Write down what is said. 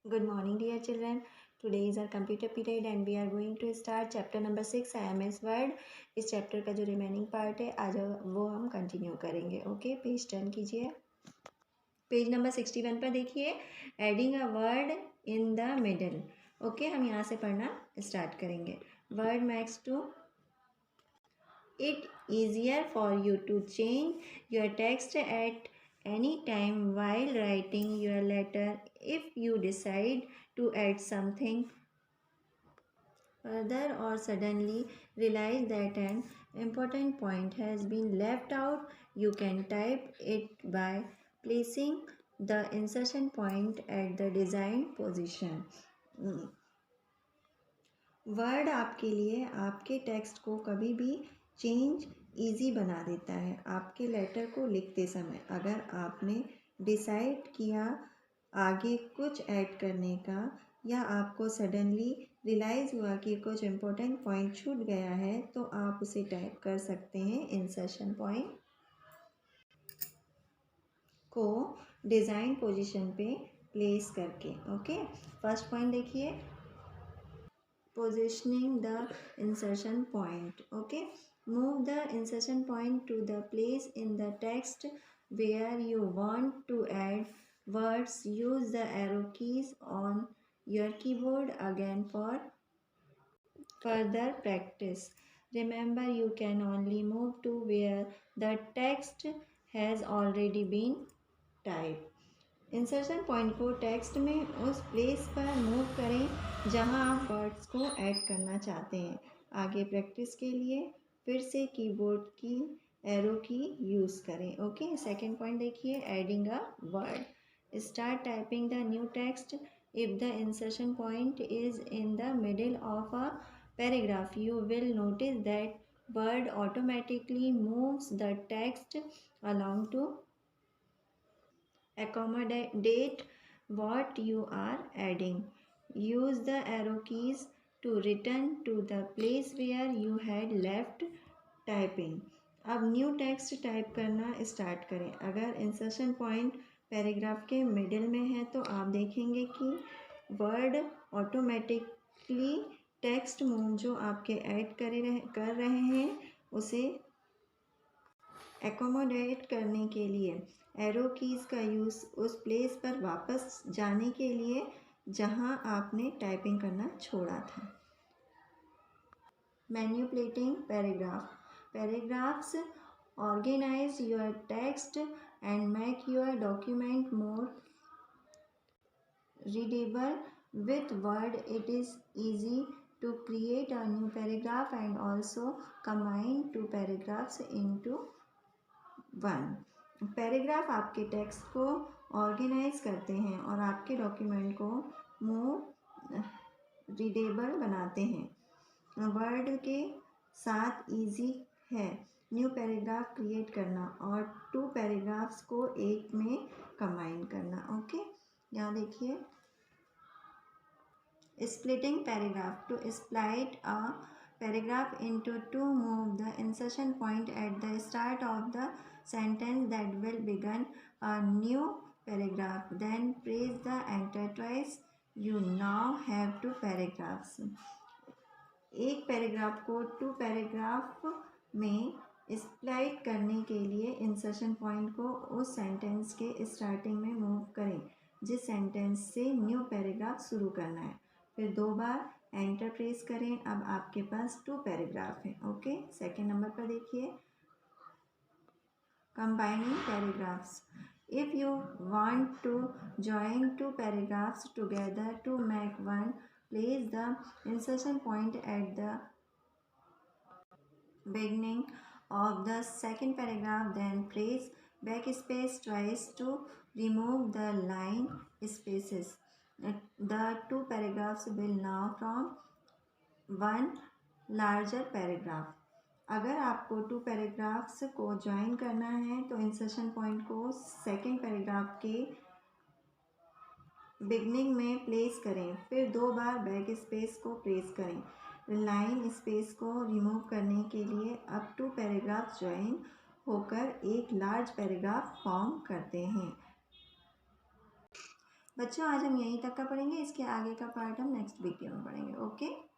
Good morning, dear children. Today is our computer period and we are going to start chapter number 6 IMS Word. इस chapter का जो remaining part है आज वो हम continue करेंगे. ओके, पेज टर्न कीजिए. पेज नंबर 61 पर देखिए, adding a word in the middle. Okay, हम यहाँ से पढ़ना स्टार्ट करेंगे. Word makes to it easier for you to change your text at any time while writing your letter if you decide to add something further or suddenly realize that an important point has been left out. You can type it by placing the insertion point at the designed position. Word आपके लिए आपके text को कभी भी change easy बना देता है. आपके लेटर को लिखते समय अगर आपने डिसाइड किया आगे कुछ ऐड करने का या आपको सडनली रियलाइज़ हुआ कि कुछ इम्पोर्टेंट पॉइंट छूट गया है तो आप उसे टाइप कर सकते हैं इंसर्शन पॉइंट को डिज़ाइन पोजीशन पे प्लेस करके. ओके, फर्स्ट पॉइंट देखिए, positioning the insertion point. Okay, move the insertion point to the place in the text where you want to add words. Use the arrow keys on your keyboard again for further practice. Remember, you can only move to where the text has already been typed. Insertion point को text में उस place पर move करें जहां आप words को add करना चाहते हैं. आगे प्रैक्टिस के लिए फिर से कीबोर्ड की एरो की यूज़ करें. ओके, सेकंड पॉइंट देखिए, adding a word. Start typing the new text. If the insertion point is in the middle of a paragraph you will notice that word automatically moves the text along to accommodate what you are adding. Use the arrow keys to return to the place where you had left typing. अब new text type करना start करें. अगर insertion point paragraph के middle में है तो आप देखेंगे कि वर्ड ऑटोमेटिकली टेक्स्ट मूव जो आपके ऐड कर रहे हैं उसे एकोमोडेट करने के लिए एरो कीज़ का यूज़ उस प्लेस पर वापस जाने के लिए जहां आपने टाइपिंग करना छोड़ा था. Manipulating paragraph. Paragraphs organise your text and make your document more readable with word. It is easy to create a new paragraph and also combine two paragraphs into one. Paragraph आपके text को organise करते हैं और आपके document को मोर readable बनाते हैं. Word के साथ इजी है न्यू पैराग्राफ क्रिएट करना और टू पैराग्राफ्स को एक में कंबाइन करना. ओके, यहाँ देखिए, splitting paragraph. To split a paragraph into two, move the insertion point at the start of the sentence that will begin a new paragraph. Then press the enter twice. You now have two paragraphs. एक paragraph को to paragraph में स्प्लाइट करने के लिए insertion point को उस sentence के starting में मूव करें जिस सेंटेंस से न्यू पैराग्राफ शुरू करना है. फिर 2 बार एंटर प्रेस करें. अब आपके पास 2 पैराग्राफ हैं. ओके, सेकंड नंबर पर देखिए, combining paragraphs. If you want to join 2 paragraphs together to make one, place the insertion point at the beginning of the second paragraph. Then press backspace twice to remove the line spaces. The 2 paragraphs will now form one larger paragraph. अगर आपको 2 paragraphs को join करना है तो insertion point को second paragraph के beginning में place करें. फिर 2 बार बैक स्पेस को प्रेस करें. लाइन स्पेस को रिमूव करने के लिए अब 2 पैराग्राफ ज्वाइन होकर एक लार्ज पैराग्राफ फॉर्म करते हैं. बच्चों आज हम यहीं तक का पढ़ेंगे, इसके आगे का पार्ट हम नेक्स्ट वीडियो में पढ़ेंगे। ओके।